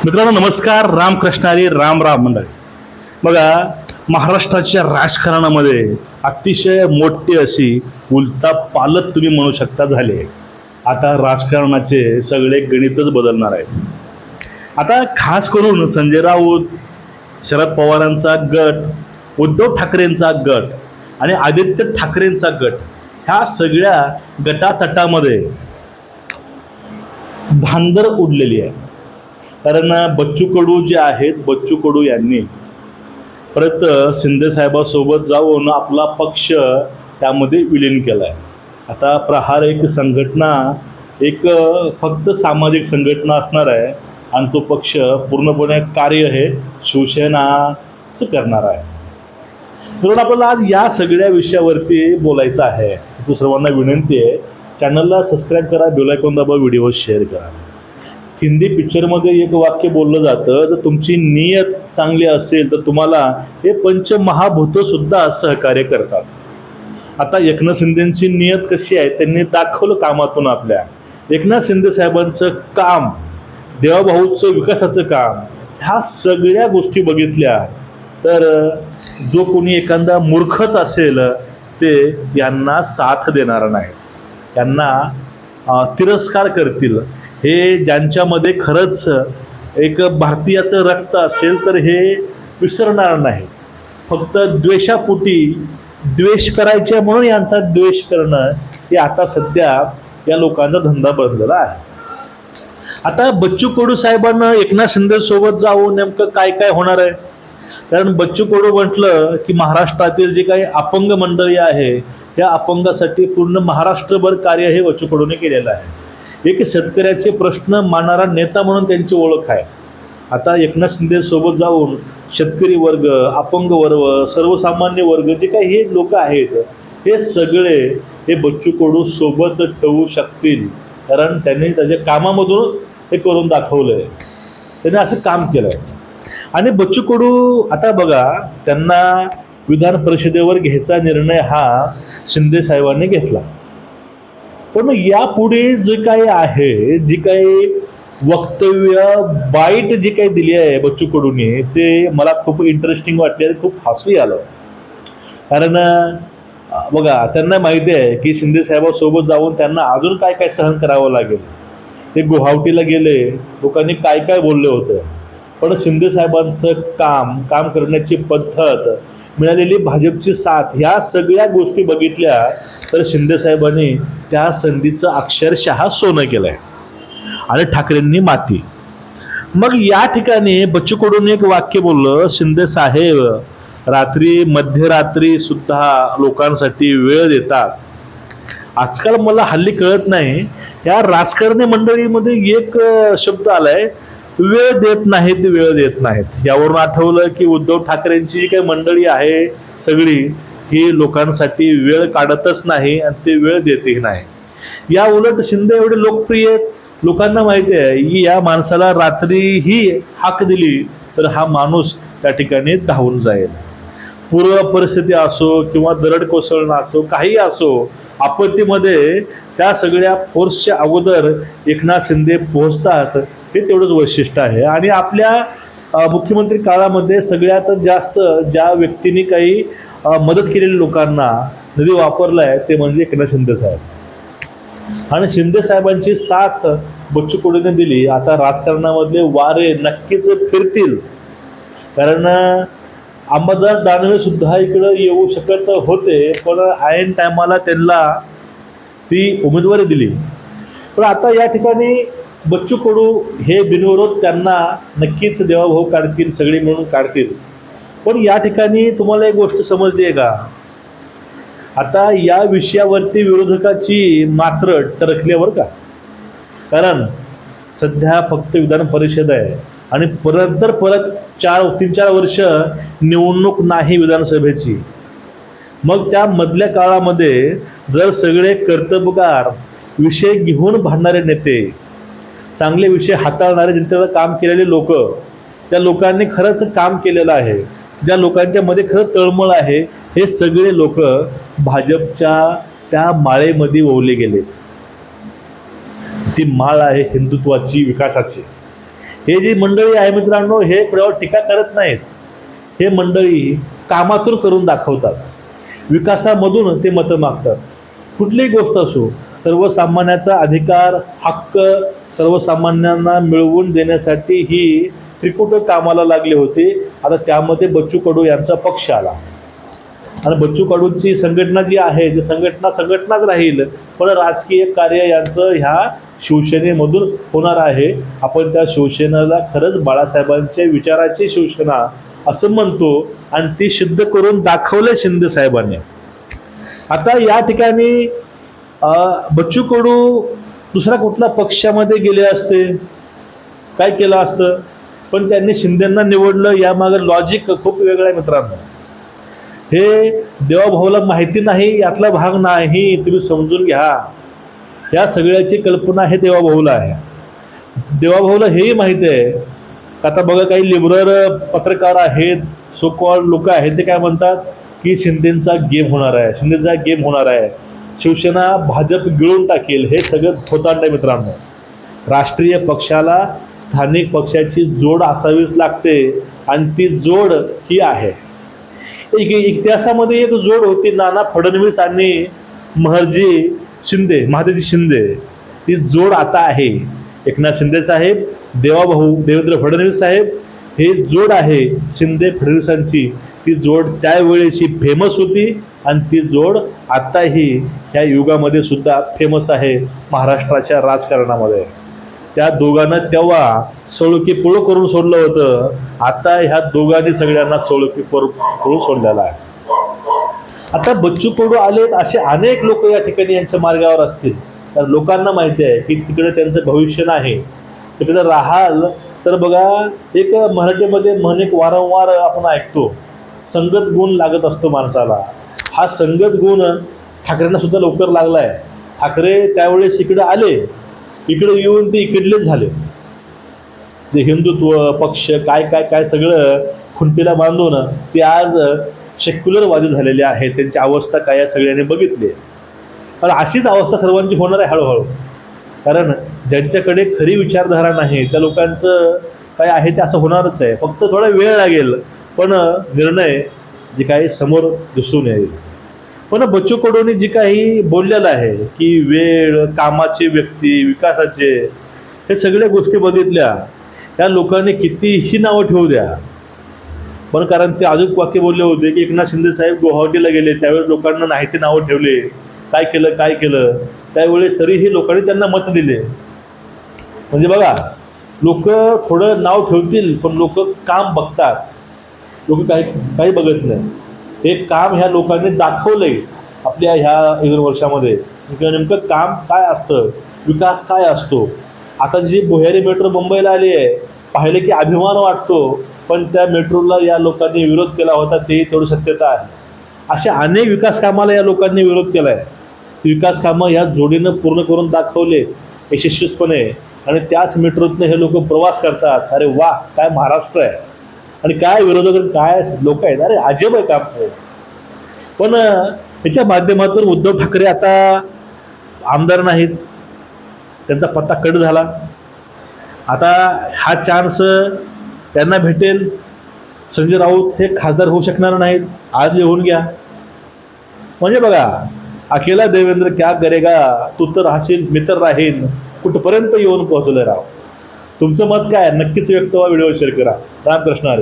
मित्रांनो नमस्कार. रामकृष्ण हरी. राम राम मंडळी. बघा, महाराष्ट्राच्या राजकारणामध्ये अतिशय मोठी अशी उलथा पालट तुम्ही म्हणू शकता झाले. आता राजकारणाचे सगळे गणितच बदलणार आहे. आता खास करून संजय राऊत, शरद पवारांचा गट, उद्धव ठाकरेंचा गट आणि आदित्य ठाकरेंचा गट, ह्या सगळ्या गटातटामध्ये धांदर उडलेली आहे. कारण बच्चू कडू जे आहेत, बच्चू कडू यांनी परत शिंदे साहेबांसोबत जाऊन आपला पक्ष त्यामध्ये विलीन केला आहे. आता प्रहार एक संघटना, एक फक्त सामाजिक संघटना असणार आहे आणि तो पक्ष पूर्णपणे कार्य हे शिवसेनाच करणार आहे. म्हणून आपल्याला आज या सगळ्या विषयावरती बोलायचं आहे. तो सर्वांना विनंती आहे, चॅनलला सबस्क्राईब करा, बेल आयकॉन दाबा, व्हिडिओ शेअर करा. हिंदी पिक्चरमध्ये एक वाक्य बोललं जातं, जर तुमची नियत चांगली असेल तर तुम्हाला हे पंचमहाभूतसुद्धा सहकार्य करतात. आता एकनाथ शिंदेंची नियत कशी आहे त्यांनी दाखवलं कामातून. आपल्या एकनाथ शिंदे साहेबांचं काम, देवाभाऊचं विकासाचं काम, ह्या सगळ्या गोष्टी बघितल्या तर जो कोणी एखादा मूर्खच असेल ते यांना साथ देणार नाही, यांना तिरस्कार करतील. हे ज्यांच्यामध्ये खरंच एक भारतीयाचं रक्त असेल तर हे विसरणार नाही. फक्त द्वेषापोटी द्वेष करायचे म्हणून यांचा द्वेष करणं हे आता सध्या या लोकांचा धंदा बनलेला आहे. आता बच्चू कडू साहेबांना एकनाथ शिंदे सोबत जाऊन नेमकं काय काय होणार आहे? कारण बच्चू कडू म्हटलं की महाराष्ट्रातील जे काही अपंग मंडळी आहे त्या अपंगासाठी पूर्ण महाराष्ट्रभर कार्य हे बच्चू कडूने केलेलं आहे. एक शेतकऱ्याचे प्रश्न मांडणारा नेता म्हणून त्यांची ओळख आहे. आता एकनाथ शिंदे सोबत जाऊन शेतकरी वर्ग, अपंग वर्ग, सर्वसामान्य वर्ग जे काही हे लोक आहेत हे सगळे हे बच्चू कडू सोबत ठेवू शकतील. कारण त्यांनी त्याच्या कामामधून हे करून दाखवलं आहे, त्यांनी असं काम केलं आहे. आणि बच्चू कडू आता बघा, त्यांना विधान परिषदेवर घ्यायचा निर्णय हा शिंदे साहेबांनी घेतला. पण यापुढे जे काही आहे, जी काही वक्तव्य बाईट जी काही दिली आहे बच्चू कडूने, ते मला खूप इंटरेस्टिंग वाटले आणि खूप हसू आलं. कारण बघा, त्यांना माहिती आहे की शिंदे साहेबांसोबत जाऊन त्यांना अजून काय काय सहन करावं लागेल. ते गुवाहाटीला गेले, लोकांनी काय काय बोलले होते, पण शिंदे साहेबांचं काम करण्याची पद्धत, मिळालेली भाजपची साथ, ह्या सगळ्या गोष्टी बघितल्या तर शिंदे साहेबांनी त्या संधीचं अक्षरशः सोनं केलं आहे आणि ठाकरेंनी माती. मग या ठिकाणी बच्चू कडून एक वाक्य बोललं, शिंदे साहेब रात्री मध्यरात्री सुद्धा लोकांसाठी वेळ देतात. आजकाल मला हल्ली कळत नाही, या राजकारणी मंडळीमध्ये एक शब्द आलाय, वेळ देत नाहीत, वेळ देत नाहीत. यावरून आठवलं की उद्धव ठाकरेंची जी काही मंडळी आहे सगळी ही लोकांसाठी वेळ काढतच नाही आणि ते वेळ देतही नाही. या उलट शिंदे एवढे लोकप्रिय आहेत, लोकांना माहिती आहे की या माणसाला रात्रीही हाक दिली तर हा माणूस त्या ठिकाणी धावून जाईल. पूर्व परिस्थिती असो किंवा दरड कोसळणं असो, काही असो, आपत्तीमध्ये त्या सगळ्या फोर्सच्या अगोदर एकनाथ शिंदे पोहोचतात, हे तेवढंच वैशिष्ट्य आहे. आणि आपल्या मुख्यमंत्री काळामध्ये सगळ्यात जास्त ज्या व्यक्तींनी काही मदत केलेल्या लोकांना निधी वापरला आहे ते म्हणजे एकनाथ शिंदे साहेब. आणि शिंदे साहेबांची साथ बच्चू कडूने दिली. आता राजकारणामधले वारे नक्कीच फिरतील. कारण अंबादास दानवे सुद्धा इकडं येऊ शकत होते, पण ऐन टायमाला त्यांना ती उमेदवारी दिली. पण आता या ठिकाणी बच्चू कडू हे बिनविरोध त्यांना नक्कीच देवाभाऊ काढतील, सगळे मिळून काढतील. पण या ठिकाणी तुम्हाला एक गोष्ट समजली आहे का? आता या विषयावरती विरोधकाची मात्र टरकल्यावर का? कारण सध्या फक्त विधान परिषद आहे आणि परत 3-4 वर्ष निवडणूक नाही विधानसभेची. मग त्या मधल्या काळामध्ये जर सगळे कर्तबगार, विषय घेऊन भांडणारे नेते, चांगले विषय हाताळणारे, जनतेला काम केलेले लोक, त्या लोकांनी खरंच काम केलेलं आहे, ज्या लोकांच्या मध्ये खरं तळमळ आहे, हे सगळे लोक भाजपच्या त्या माळेमध्ये ओवले गेले. ती माळ आहे हिंदुत्वाची, विकासाची. हे जी मंडळी आहे मित्रांनो, हे कुणावर टीका करत नाहीत. हे मंडळी कामातून करून दाखवतात. विकासामधून ते मतं मागतात. कुठलीही गोष्ट असो, सर्वसामान्याचा अधिकार, हक्क सर्वसामान्यांना मिळवून देण्यासाठी ही त्रिकुट कामाला लागले होते. आता त्यामध्ये बच्चू कडू यांचा पक्ष आला आणि बच्चू कडूंची संघटना जी आहे ती संघटनाच राहील, पण राजकीय कार्य यांचं ह्या शिवसेनेमधून होणार आहे. आपण त्या शिवसेनेला खरंच बाळासाहेबांच्या विचाराची शिवसेना असं म्हणतो आणि ती सिद्ध करून दाखवले शिंदे साहेबांनी. आता या ठिकाणी बच्चू कडू दुसऱ्या कुठल्या पक्षामध्ये गेले असते, काय केलं असतं, पण त्यांनी शिंदेंना निवडलं. यामागे लॉजिक खूप वेगळं आहे मित्रांनो. हे देवाभाऊला माहिती नाही यातला भाग नाही, तुम्ही समजून घ्या. या सगळ्याची कल्पना हे देवाभाऊला आहे. देवाभाऊला हेही माहिती आहे. आता बघा, काही लिबरल पत्रकार आहेत, सो कॉल्ड लोक आहेत, ते काय म्हणतात की शिंदेचा गेम होणार आहे, शिंदेचा गेम होणार आहे, शिवसेना भाजप गिळून टाकेल. हे सगळं थोतांड आहे मित्रांनो. राष्ट्रीय पक्षाला स्थानिक पक्षाची जोड असावीच लागते आणि ती जोड ही आहे. इतिहासामध्ये एक जोड होती, नाना फडणवीस आणि महादजी शिंदे. ती जोड आता आहे. एकनाथ शिंदे साहेब, देवाभाऊ देवेंद्र फडणवीस साहेब, हे जोड आहे शिंदे फडणवीसांची. ती जोड त्यावेळेची फेमस होती आणि ती जोड आताही ह्या युगामध्ये सुद्धा फेमस आहे महाराष्ट्राच्या राजकारणामध्ये. त्या दोघांना तेव्हा सळुकी पुळ करून सोडलं होतं. आता ह्या दोघांनी सगळ्यांना सळुकी पळून सोडलेला आहे. आता बच्चू कडू आलेत, असे अनेक लोक या ठिकाणी यांच्या मार्गावर असतील. तर लोकांना माहिती आहे की तिकडे त्यांचं भविष्य नाही. तिकडे राहाल तर बघा, एक मराठीमध्ये म्हण एक वारंवार आपण ऐकतो, संगत गुण लागत असतो माणसाला. हा संगत गुण ठाकरेंना सुद्धा लवकर लागला आहे. ठाकरे त्यावेळेस इकडे आले, इकडे येऊन ते इकडलेच झाले. जे हिंदुत्व पक्ष काय काय काय सगळं खुंटीला बांधून ते आज सेक्युलरवादी झालेले आहेत. त्यांची अवस्था काय या सगळ्यांनी बघितली. आणि अशीच अवस्था सर्वांची होणार आहे हळूहळू. कारण ज्यांच्याकडे खरी विचारधारा नाही त्या लोकांचं काय आहे ते असं होणारच आहे. फक्त थोडा वेळ लागेल, पण निर्णय जे काही समोर दिसून येईल. पण बच्चू कडूंनी जी काही बोललेलं आहे की वेळ, कामाचे व्यक्ती, विकासाचे, हे सगळ्या गोष्टी बघितल्या, या लोकांनी कितीही नावं ठेवू द्या. पण कारण ते अजून वाक्य बोलले होते की एकनाथ शिंदे साहेब गुवाहाटीला गेले, त्यावेळेस लोकांना नाही ते नावं ठेवले, काय केलं त्यावेळेस तरीही लोकांनी त्यांना मत दिले. म्हणजे बघा, लोक थोडं नाव ठेवतील पण लोक काम बघतात. लोक काही बघत नाही. हे काम ह्या लोकांनी दाखवलंय आपल्या ह्या 1 वर्षामध्ये. नेमकं काम काय असतं, विकास काय असतो. आता जी भुयारी मेट्रो मुंबईला आली आहे, पाहिले की अभिमान वाटतो, पण त्या मेट्रोला या लोकांनी विरोध केला होता, तेही थोडी सत्यता आहे. अशा अनेक विकास कामाला या लोकांनी विरोध केला आहे. विकास कामं ह्या जोडीनं पूर्ण करून दाखवले यशस्वीपणे आणि त्याच मेट्रोतनं हे लोक प्रवास करतात. अरे वा, काय महाराष्ट्र आहे आणि काय विरोधक, काय लोक आहेत. अरे अजब आहे काम सगळं. पण याच्या माध्यमातून उद्धव ठाकरे आता आमदार नाहीत, त्यांचा पत्ता कट झाला. आता हा चान्स त्यांना भेटेल. संजय राऊत हे खासदार होऊ शकणार नाहीत, आज लिहून घ्या. म्हणजे बघा, अकेला देवेंद्र क्या करेगा, तू तर राहशील मी तर राहीन, कुठपर्यंत येऊन पोहोचलं राव. तुमचं मत काय नक्कीच व्यक्त व्हा, व्हिडिओ शेअर करा. रामकृष्ण हरी.